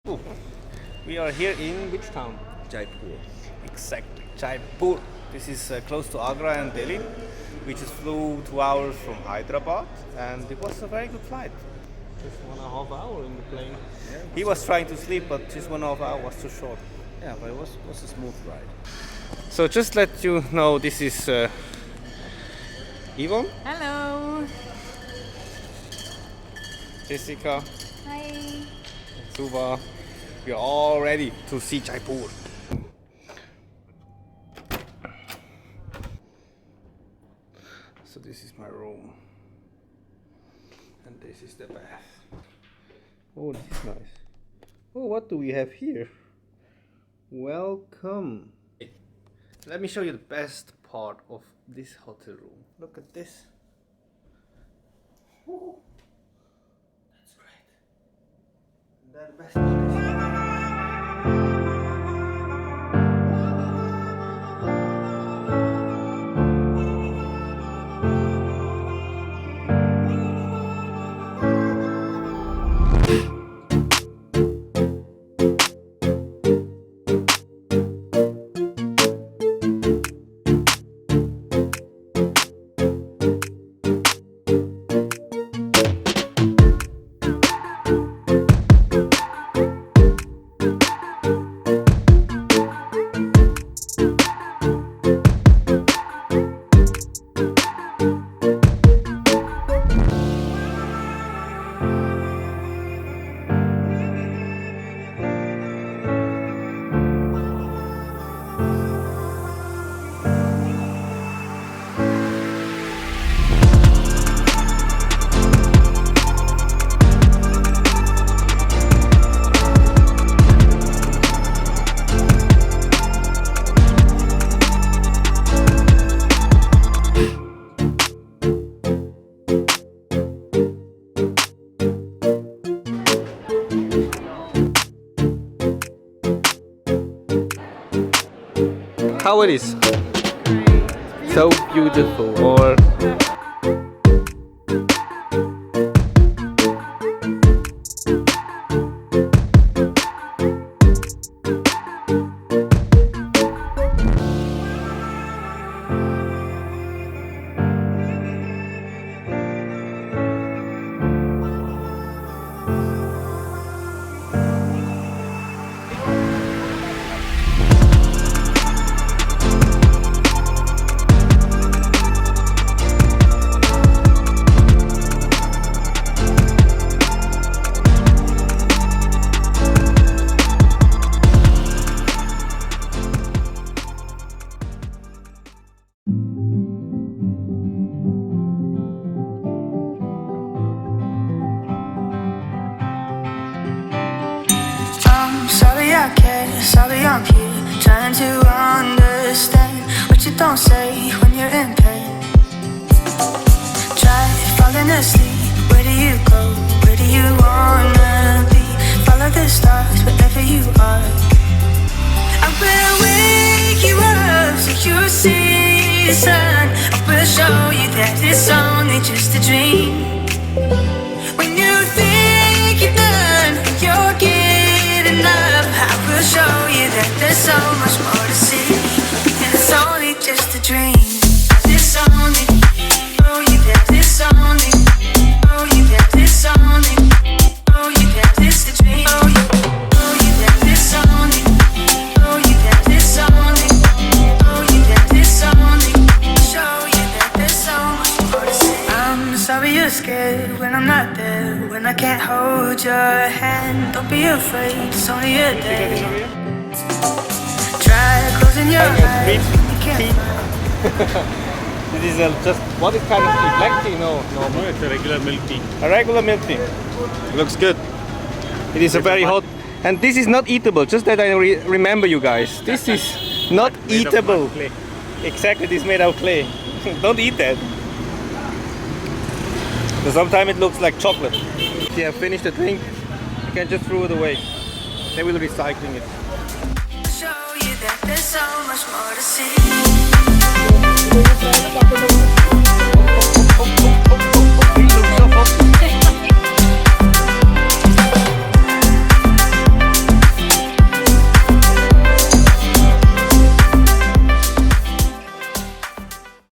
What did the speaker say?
Oh, we are here in which town? Jaipur. Exactly, Jaipur. This is close to Agra and Delhi. We just flew 2 hours from Hyderabad and it was a very good flight. Just 1.5 hours in the plane. Yeah, He was trying to sleep, but just 1.5 hours was too short. yeah, but it was a smooth ride. So just let you know, this is Yvonne, Hello. Jessica, Hi. Suba. We are all ready to see Jaipur. So this is my room. And this is the bath. Oh, this is nice. Oh, what do we have here? Welcome. Let me show you the best part of this hotel room. Look at this. Oh, that's great. And then the best part is how it is. So beautiful. Or Sorry I'm here, trying to understand what you don't say when you're in pain. Try falling asleep, where do you go? Where do you wanna be? Follow the stars, wherever you are. I will wake you up so you see the sun. I will show you that it's only just a dream. When you think you're done, you're getting up. I will show you that there's so much more to see, and it's only just a dream. It's only, oh you that it's only, oh you that it's only, oh you that it's a dream. Oh you that it's only, oh you that it's only, oh you that it's only. Show you that there's so much more to see. I'm sorry you're scared when I'm not there, when I can't hold your hand. Don't be afraid, it's only a day. Try closing your eyes, you can't this is just what is kind of tea? Black tea? No. No, it's a regular milk tea. A regular milk tea. Looks good. It is a very hot, and this is not eatable. Just that I remember you guys. This is not Made of eatable. mud clay. Exactly, this is made out of clay. Don't eat that. So sometimes it looks like chocolate. If you have finished the drink, you can just throw it away. They will recycling it. show you that there's so much more to see. He looks so hot.